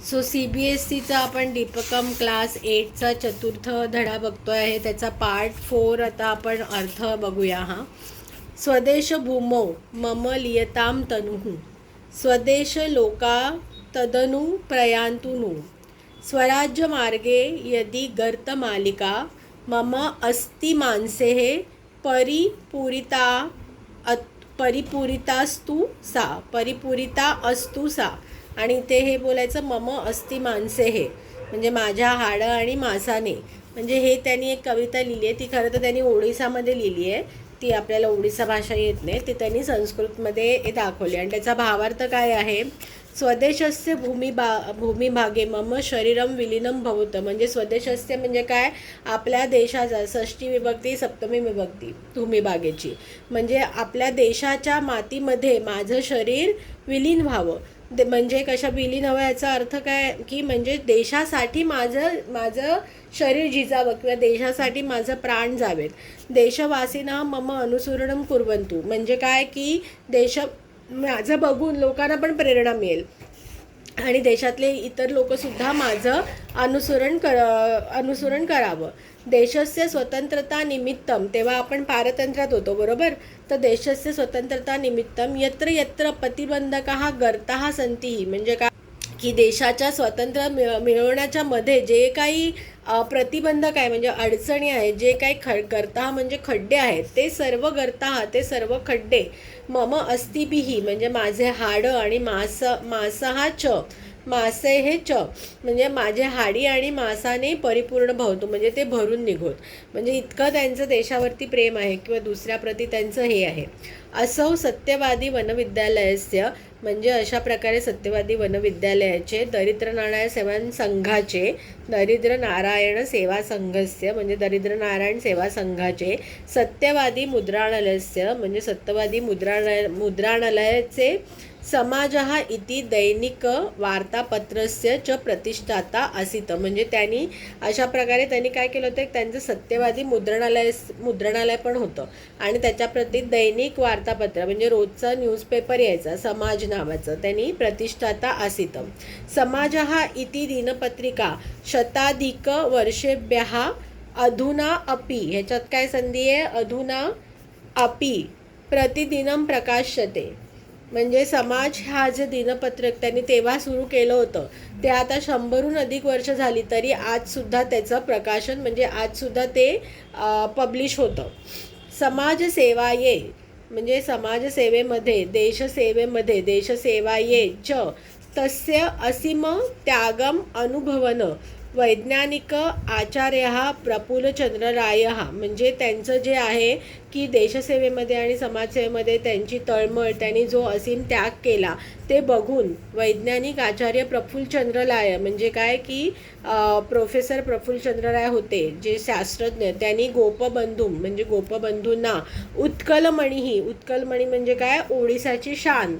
So CBSCचा आपण दीपकम class 8चा चतुर्थ धडा बघतोय आहे. त्याचा पार्ट 4 आता आपण अर्थ बघूया. हा स्वदेश भूमौ मम लियताम तनुः स्वदेश लोका तदनु प्रयान्तुनु स्वराज्य मार्गे यदि गर्त मालिका मम अस्ति मानसेः परिपूरिता परिपूरिता अस्तु सा. आणि ते हे बोलायचं मम अस्ति मानसे हे म्हणजे माझ्या हाडं आणि मांसाने. म्हणजे हे त्यांनी एक कविता लिहिली आहे. ती खरं तर त्यांनी ओडिसामध्ये लिहिली आहे. ती आपल्याला ओडिसा भाषा येत नाही. ती त्यांनी संस्कृतमध्ये दाखवली. आणि त्याचा भावार्थ काय आहे? स्वदेशस्य भूमिभागे मम शरीरम विलीनम भवत. म्हणजे स्वदेशस्य म्हणजे काय? आपल्या देशाचा षष्टी विभक्ती सप्तमी विभक्ती भूमिभागेची. म्हणजे आपल्या देशाच्या मातीमध्ये माझं शरीर विलीन व्हावं. म्हणजे कशा विलीन हवं याचा अर्थ काय की म्हणजे देशासाठी माझं शरीर झिजावं किंवा देशासाठी माझं प्राण जावेत. देशवासीना मम अनुसरणं कुर्वन्तु म्हणजे काय की माझं बघून लोकांना पण प्रेरणा मिळेल आणि देशातले इतर लोकसुद्धा माझं अनुसरण करावं. देशस्य स्वतंत्रता निमित्तम तेव्हा आपण पारतंत्र्यात होतो बरोबर. तर देशस्य स्वतंत्रता निमित्तम यत्र यत्र प्रतिबंधकाः गर्ताः सन्ति म्हणजे काय की देशाच्या स्वातंत्र्य मिळवण्याच्या मध्ये जे काही प्रतिबंधक आहे म्हणजे अडचणी आहेत, जे काही गर्ता म्हणजे खड्डे आहेत, ते सर्व ते सर्व खड्डे मम अस्तिभिः म्हणजे माझे हाडं आणि मांसहा च मासे हे च म्हणजे माझे हाडी आणि मांसाने परिपूर्ण भवतो म्हणजे ते भरून निघोत. म्हणजे इतकं त्यांचं देशावरती प्रेम आहे किंवा दुसऱ्या प्रती त्यांचं हे आहे. असौ सत्यवादी वनविद्यालयास्य म्हणजे अशा प्रकारे सत्यवादी वनविद्यालयाचे दरिद्र नारायण सेवा संघाचे म्हणजे दरिद्र नारायण सेवा संघाचे सत्यवादी मुद्राणालयस्य म्हणजे सत्यवादी मुद्राणालयाचे समाजः इति दैनिक वार्तापत्रस्य च प्रतिष्ठाता आसीत. म्हणजे त्यांनी अशा प्रकारे त्यांनी काय केलं होतं, त्यांचं सत्यवादी मुद्रणालय पण होतं आणि त्याच्याप्रती दैनिक वार्तापत्र म्हणजे रोजचा न्यूजपेपर यायचा समाज नावाचं त्यांनी प्रतिष्ठाता आसीत. समाजः इति दिनपत्रिका शताधिक वर्षेभ्यः अधुना अपि ह्याच्यात काय संधी आहे? अधुना अपि प्रतिदिनं प्रकाश्यते. म्हणजे समाज हा जे दिनपत्रक त्यांनी तेव्हा सुरू केलं होतं ते आता 100हून अधिक वर्ष झाली तरी आजसुद्धा त्याचं प्रकाशन म्हणजे आजसुद्धा ते पब्लिश होतं. समाजसेवाये म्हणजे समाजसेवेमध्ये देशसेवाये च तस्य असीम त्यागम अनुभवन वैज्ञानिक आचार्य प्रफुल्लचंद्रराय म्हणजे त्यांचं जे आहे की देशसेवेमध्ये आणि समाजसेवेमध्ये त्यांची तळमळ, त्यांनी जो असीम त्याग केला ते बघून वैज्ञानिक आचार्य प्रफुल्लचंद्रराय म्हणजे काय की प्रोफेसर प्रफुल्लचंद्रराय होते जे शास्त्रज्ञ. त्यांनी गोपबंधूंना उत्कलमणी म्हणजे काय? ओडिसाची शान.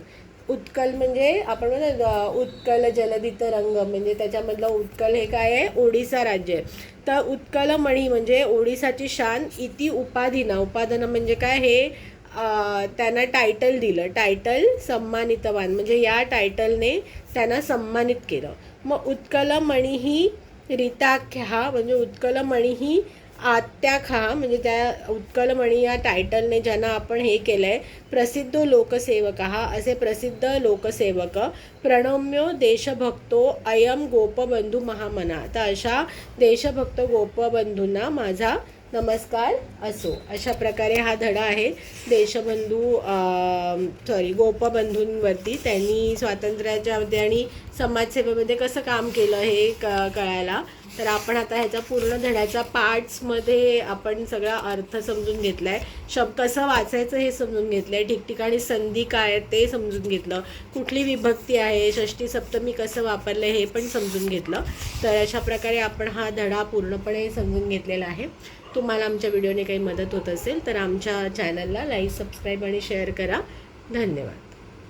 उत्कल म्हणजे आपण म्हणतो उत्कल जलदित रंग म्हणजे त्याच्यामधलं उत्कल हे काय आहे? ओडिसा राज्य. तर उत्कलमणी म्हणजे ओडिसाची शान इति उपाधन म्हणजे काय? हे त्यांना टायटल दिलं. टायटल सम्मानितवान म्हणजे या टायटलने त्यांना सम्मानित केलं. मग उत्कलमणी ही रीताख्या म्हणजे उत्कलमणी ही आत्याखा म्हणजे त्या उत्कलमणी या टायटलने ज्यांना आपण हे केलं आहे प्रसिद्ध लोकसेवक असे प्रसिद्ध लोकसेवक प्रणम्यो देशभक्तो अयम गोपबंधू महामना. तर अशा देशभक्त गोपबंधूंना माझा नमस्कार असो. अशा प्रकारे हा धडा आहे गोपबंधूंवरती. त्यांनी स्वातंत्र्याच्यामध्ये आणि समाजसेवेमध्ये कसं काम केलं हे कळायला. तर आपण आता ह्याचा पूर्ण धड्याचा पार्ट्समध्ये आपण सगळा अर्थ समजून घेतला आहे. कसं वाचायचं हे समजून घेतलं आहे. ठिकठिकाणी संधी काय आहे ते समजून घेतलं. कुठली विभक्ती आहे, षष्टी सप्तमी कसं वापरलं हे पण समजून घेतलं. तर अशा प्रकारे आपण हा धडा पूर्णपणे समजून घेतलेला आहे. तुम्हाला आमच्या व्हिडिओने काही मदत होत असेल तर आमच्या चॅनलला लाईक, सबस्क्राईब आणि शेअर करा. धन्यवाद.